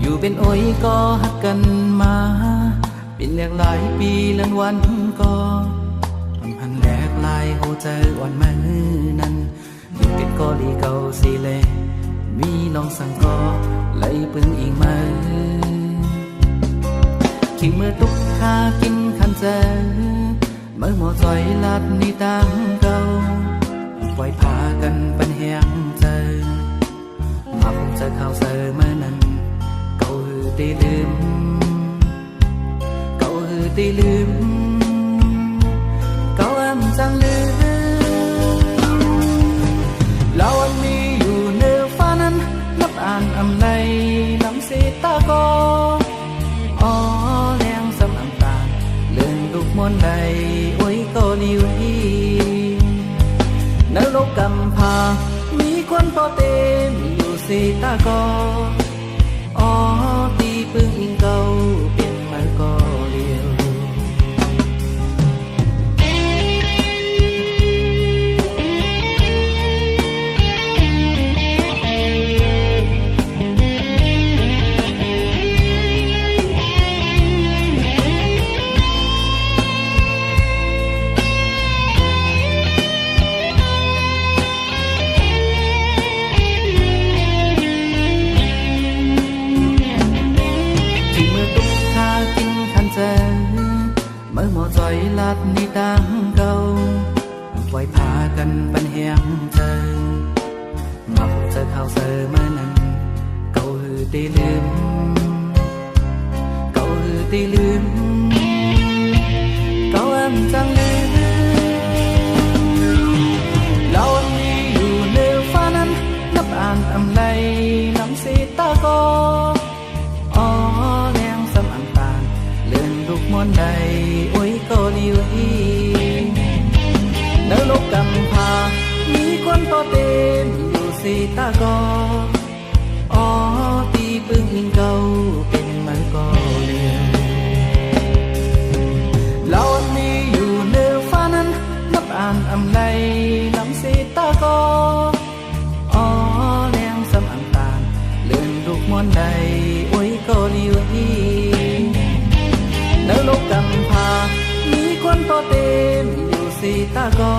อยู่เป็นโอ้ยก็หักกันมาเป็นแหลกหลายปีเลื่อนวันก็พันแหลกลายโหใจวันมือนั้นอยู่เป็นก็ดีเก่าสิเลมีน้องสั่งก็เลยปึงอีกมือขิงมือตุกข้ากินขันเจอเมื่อหมอจอยลัดนี่ตั้งเก่าปล่อยพากันเป็นแหงเจอมาคงเจอข่าวเจอเมื่อนั้นเก่าหือได้ลืมเก่าหือได้ลืมเก่าอ้ำจังลืมเราอันมีอยู่เนื้อฟ้านั้นนับอ่านอำในน้ำสีตาก็อ๋อแรงสำอำตาเลื่อนลูกมนใดโอ้ยก็ดีไว้นรกกำพามีคนพอเต็มอยู่สีตาก็อ๋อตีปึงอิงเก่าเป็นมาก็เดียวเมื่อหมอจอยลัดนี่ตั้งเก่าปล่อยพากันบันแหงเจอมาพบเจอข่าวเจอเมื่อนั้นเก่าหือได้ลืมเก่าหือได้ลืมเก่าอ้ำจังลืมเราอันมีอยู่เนื้อฟ้านั้นนับอ่านอำในน้ำสีตาก็อ๋อแรงสำอันตาเลื่อนลูกมนใดโอ้ยก็ดีไว้นรกกำพามีคนพอเต็มอยู่สีตาก็อ๋อตีปึงอิงเก่าเป็นมันก็เลียวเรามีอยู่เนื้อฟ้านั้นนับอ่านอำในน้ำสีตาก็อ๋อแรงสำอันตาเลื่อนลูกมนใดโอ้ยก็ดีไว้นรกกำพามีคนพอเต็มอยู่สีตาก็